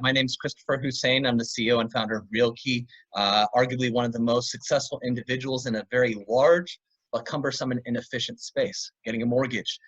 my name is Christopher Hussein. I'm the CEO and founder of RealKey, arguably one of the most successful individuals in a very large but cumbersome and inefficient space, getting a mortgage.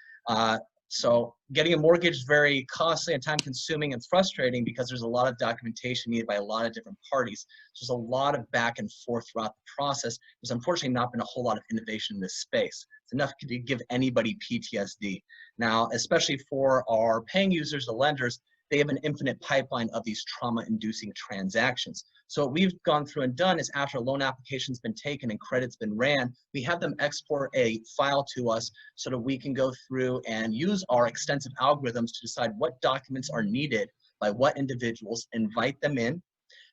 So getting a mortgage is very costly and time consuming and frustrating because there's a lot of documentation needed by a lot of different parties. So there's a lot of back and forth throughout the process. There's unfortunately not been a whole lot of innovation in this space. It's enough to give anybody PTSD. Now, especially for our paying users, the lenders, they have an infinite pipeline of these trauma-inducing transactions. So what we've gone through and done is after a loan application's been taken and credit's been ran, we have them export a file to us so that we can go through and use our extensive algorithms to decide what documents are needed by what individuals, invite them in.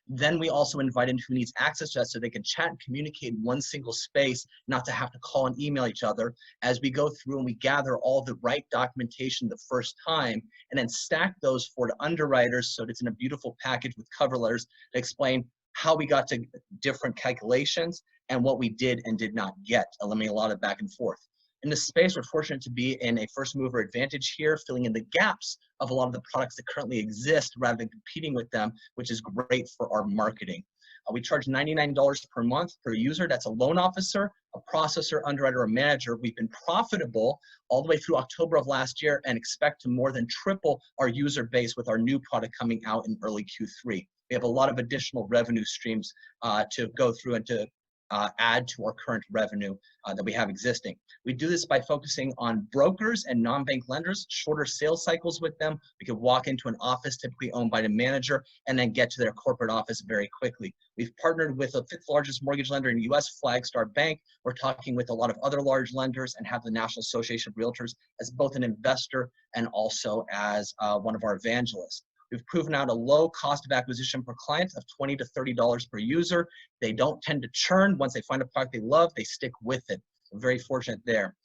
Then we also invite in who needs access to that so they can chat and communicate in one single space, not to have to call and email each other as we go through and we gather all the right documentation the first time and then stack those for the underwriters so that it's in a beautiful package with cover letters that explain how we got to different calculations and what we did and did not get, eliminate a lot of back and forth. In this space, we're fortunate to be in a first mover advantage here, filling in the gaps of a lot of the products that currently exist rather than competing with them, which is great for our marketing. We charge $99 per month per user. That's a loan officer, a processor, underwriter, or manager. We've been profitable all the way through October of last year and expect to more than triple our user base with our new product coming out in early Q3. We have a lot of additional revenue streams to go through and to add to our current revenue that we have existing. We do this by focusing on brokers and non-bank lenders, shorter sales cycles with them. We could walk into an office typically owned by the manager and then get to their corporate office very quickly. We've partnered with the 5th largest mortgage lender in the US, Flagstar Bank. We're talking with a lot of other large lenders and have the National Association of Realtors as both an investor and also as one of our evangelists. We've proven out a low cost of acquisition per client of $20 to $30 per user. They don't tend to churn. Once they find a product they love, they stick with it. We're very fortunate there.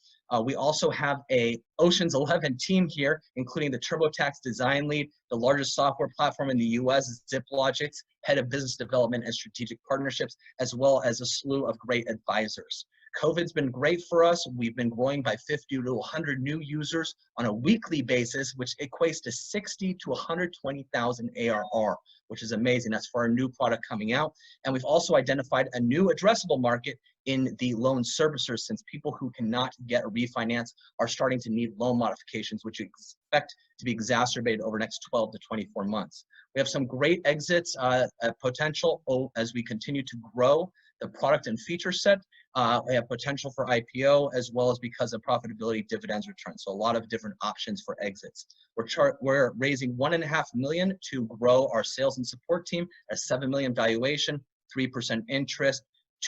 We also have a Ocean's 11 team here, including the TurboTax design lead, the largest software platform in the US, ZipLogix, head of business development and strategic partnerships, as well as a slew of great advisors. COVID's been great for us. We've been growing by 50 to 100 new users on a weekly basis, which equates to 60 to 120,000 ARR, which is amazing. That's for our new product coming out. And we've also identified a new addressable market in the loan servicers, since people who cannot get a refinance are starting to need loan modifications, which we expect to be exacerbated over the next 12 to 24 months. We have some great exits potential as we continue to grow the product and feature set. We have potential for IPO as well as because of profitability, dividends, returns. So a lot of different options for exits. We're raising $1.5 million to grow our sales and support team at a $7 million valuation, 3% interest,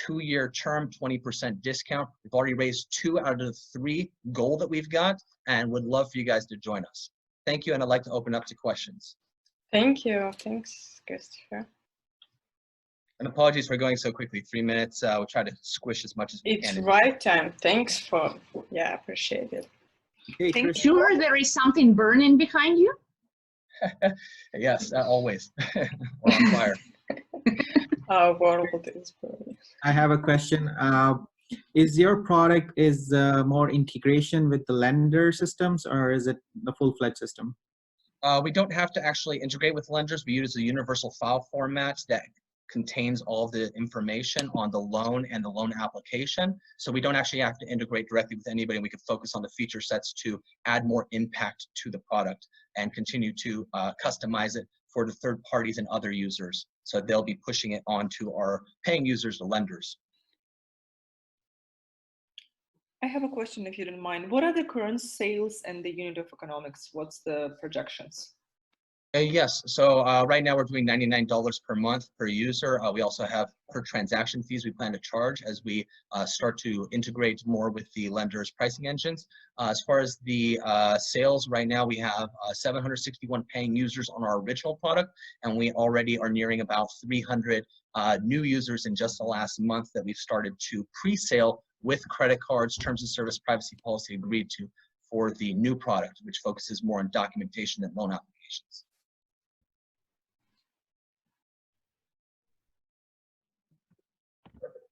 2-year term, 20% discount. We've already raised 2 out of the 3 goal that we've got and would love for you guys to join us. Thank you, and I'd like to open up to questions. Thank you. Thanks, Christopher. And apologies for going so quickly, 3 minutes. We'll try to squish as much as we can. It's right time. Thanks for, yeah, appreciate it. Hey, sure there is something burning behind you? Yes, always. We're on fire. Our world is burning. I have a question. Is your product more integration with the lender systems, or is it the full-fledged system? We don't have to actually integrate with lenders. We use a universal file format that contains all the information on the loan and the loan application. So we don't actually have to integrate directly with anybody. We can focus on the feature sets to add more impact to the product and continue to customize it for the third parties and other users. So they'll be pushing it onto our paying users, the lenders. I have a question, if you don't mind. What are the current sales and the unit of economics? What's the projections? Yes, so right now we're doing $99 per month per user. We also have per transaction fees we plan to charge as we start to integrate more with the lenders' pricing engines. As far as the sales, right now we have 761 paying users on our original product, and we already are nearing about 300 new users in just the last month that we've started to pre-sale with credit cards, terms of service, privacy policy agreed to for the new product, which focuses more on documentation and loan applications.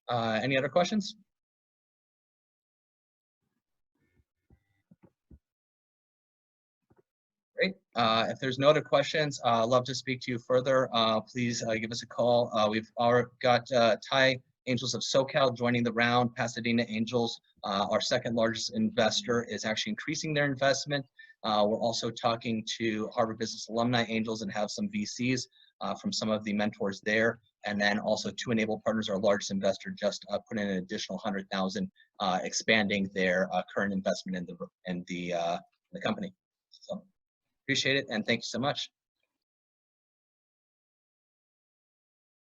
Any other questions? Great. If there's no other questions, I'd love to speak to you further. Please give us a call. We've got Thai Angels of SoCal joining the round. Pasadena Angels, our second largest investor, is actually increasing their investment. We're also talking to Harvard Business Alumni Angels and have some VCs from some of the mentors there. And then also To Enable Partners, our largest investor, just put in an additional 100,000, expanding their current investment in the company. So appreciate it, and thank you so much.